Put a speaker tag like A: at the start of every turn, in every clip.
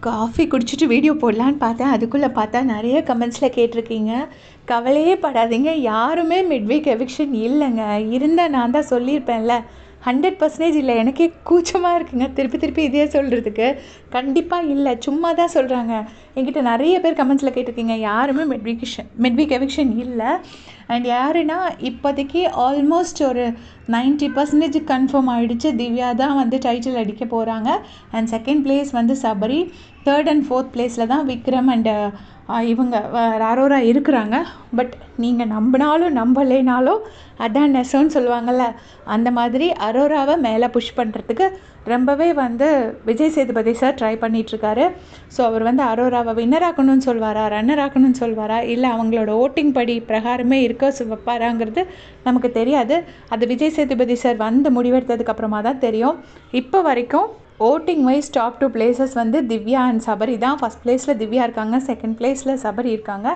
A: Coffee குடிச்சிட்டு video போடலான்னு பார்த்தேன். அதுக்குள்ளே பார்த்தா நிறைய கமெண்ட்ஸில் கேட்டிருக்கீங்க. கவலையே படாதீங்க, யாருமே மிட்வீக் எவிக்ஷன் இல்லைங்க. இருந்தால் நான் தான் சொல்லியிருப்பேன்ல, 100% இல்லை. எனக்கே கூச்சமாக இருக்குங்க திருப்பி திருப்பி இதே சொல்கிறதுக்கு. கண்டிப்பாக இல்லை, சும்மா தான் சொல்கிறாங்க. என்கிட்ட நிறைய பேர் கமெண்ட்ஸில் கேட்டிருக்கீங்க, யாருமே மிட்வீக் எவிக்ஷன் இல்லை. அண்ட் யாருன்னா இப்போதைக்கு ஆல்மோஸ்ட் ஒரு 90% கன்ஃபார்ம் ஆகிடுச்சு. திவ்யா தான் வந்து டைட்டில் அடிக்க போகிறாங்க. அண்ட் செகண்ட் பிளேஸ் வந்து சபரி. தேர்ட் அண்ட் ஃபோர்த் பிளேஸில் தான் விக்ரம் அண்டு இவங்க அரோரா இருக்கிறாங்க. பட் நீங்கள் நம்பினாலும் நம்பலைனாலும் அதான் நெசம்னு சொல்லுவாங்கள்ல, அந்த மாதிரி அரோராவை மேலே புஷ் பண்ணுறதுக்கு ரொம்பவே வந்து விஜய் சேதுபதி சார் ட்ரை பண்ணிகிட்ருக்காரு. ஸோ அவர் வந்து அரோராவை வின்னர் ஆக்கணும்னு சொல்வாரா, ரன்னர் ஆக்கணும்னு சொல்வாரா, இல்லை அவங்களோட ஓட்டிங் படி பிரகாரமே இருக்க வைப்பாராங்கிறது நமக்கு தெரியாது. அது விஜய் சேதுபதி சார் வந்து முடிவெடுத்ததுக்கப்புறமா தான் தெரியும். இப்போ வரைக்கும் ஓட்டிங் வைஸ் டாப் 2 பிளேசஸ் வந்து திவ்யா அண்ட் சபரி தான். ஃபஸ்ட் பிளேஸில் திவ்யா இருக்காங்க, செகண்ட் பிளேஸில் சபரி இருக்காங்க.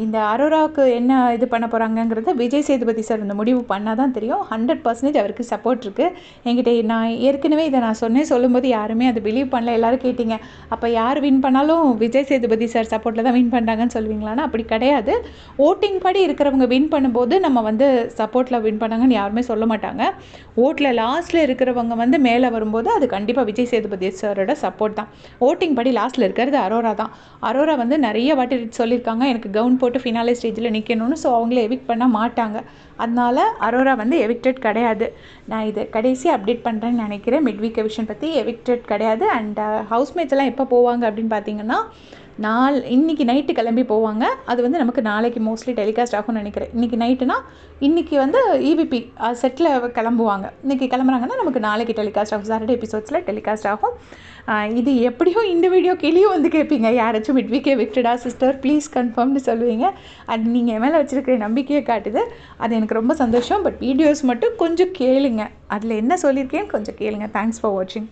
A: இந்த அரோராவுக்கு என்ன இது பண்ண போகிறாங்கங்கிறத விஜய் சேதுபதி சார் இந்த முடிவு பண்ணால் தான் தெரியும். 100% அவருக்கு சப்போர்ட் இருக்குது. என்கிட்ட நான் ஏற்கனவே இதை நான் சொல்லும்போது யாருமே அதை பிலீவ் பண்ணல. எல்லோரும் கேட்டிங்க, அப்போ யார் வின் பண்ணாலும் விஜய் சேதுபதி சார் சப்போர்ட்டில் தான் வின் பண்ணுறாங்கன்னு சொல்லுவீங்களான்னா அப்படி கிடையாது. ஓட்டிங் படி இருக்கிறவங்க வின் பண்ணும்போது நம்ம வந்து சப்போர்ட்டில் வின் பண்ணாங்கன்னு யாருமே சொல்ல மாட்டாங்க. ஓட்டில் லாஸ்ட்டில் இருக்கிறவங்க வந்து மேலே வரும்போது அது கண்டிப்பாக விஜய் சேதுபதி சாரோட சப்போர்ட் தான். ஓட்டிங் படி லாஸ்ட்டில் இருக்கிறது அரோரா தான். அரோரா வந்து நிறைய வாட்டி சொல்லியிருக்காங்க, எனக்கு கவுன் போட்டு ஃபினாலே ஸ்டேஜில் நிற்கணும்னு. ஸோ அவங்கள எவிக்ட் பண்ண மாட்டாங்க. அதனால் அரோரா வந்து எவிக்டட் கிடையாது. நான் இது கடைசி அப்டேட் பண்ணுறேன்னு நினைக்கிறேன். மிட்வீக் எவிக்ஷன் பற்றி எவிக்டட் கிடையாது. அண்ட் ஹவுஸ்மேட்ஸ் எல்லாம் எப்போ போவாங்க அப்படின்னு பார்த்தீங்கன்னா, இன்றைக்கி நைட்டு கிளம்பி போவாங்க. அது வந்து நமக்கு நாளைக்கு மோஸ்ட்லி டெலிகாஸ்ட் ஆகும்னு நினைக்கிறேன். இன்றைக்கி நைட்டுனா இன்றைக்கி வந்து இவிபி செட்டில் கிளம்புவாங்க. இன்றைக்கி கிளம்புறாங்கன்னா நமக்கு நாளைக்கு டெலிகாஸ்ட் ஆகும், சாட்டர்டே எபிசோட்ஸில் டெலிகாஸ்ட் ஆகும். இது எப்படியோ இந்த வீடியோ கீழேயும் வந்து கேட்பீங்க, யாராச்சும் மிட்வீக்கே விக்டடா சிஸ்டர் ப்ளீஸ் கன்ஃபார்ம்னு சொல்லுவீங்க. அது நீங்கள் என் மேலே வச்சுருக்கிற நம்பிக்கையை காட்டுது. அது எனக்கு ரொம்ப சந்தோஷம். பட் வீடியோஸ் மட்டும் கொஞ்சம் கேளுங்க, அதில் என்ன சொல்லியிருக்கேன்னு கொஞ்சம் கேளுங்க. தேங்க்ஸ் ஃபார் வாட்சிங்.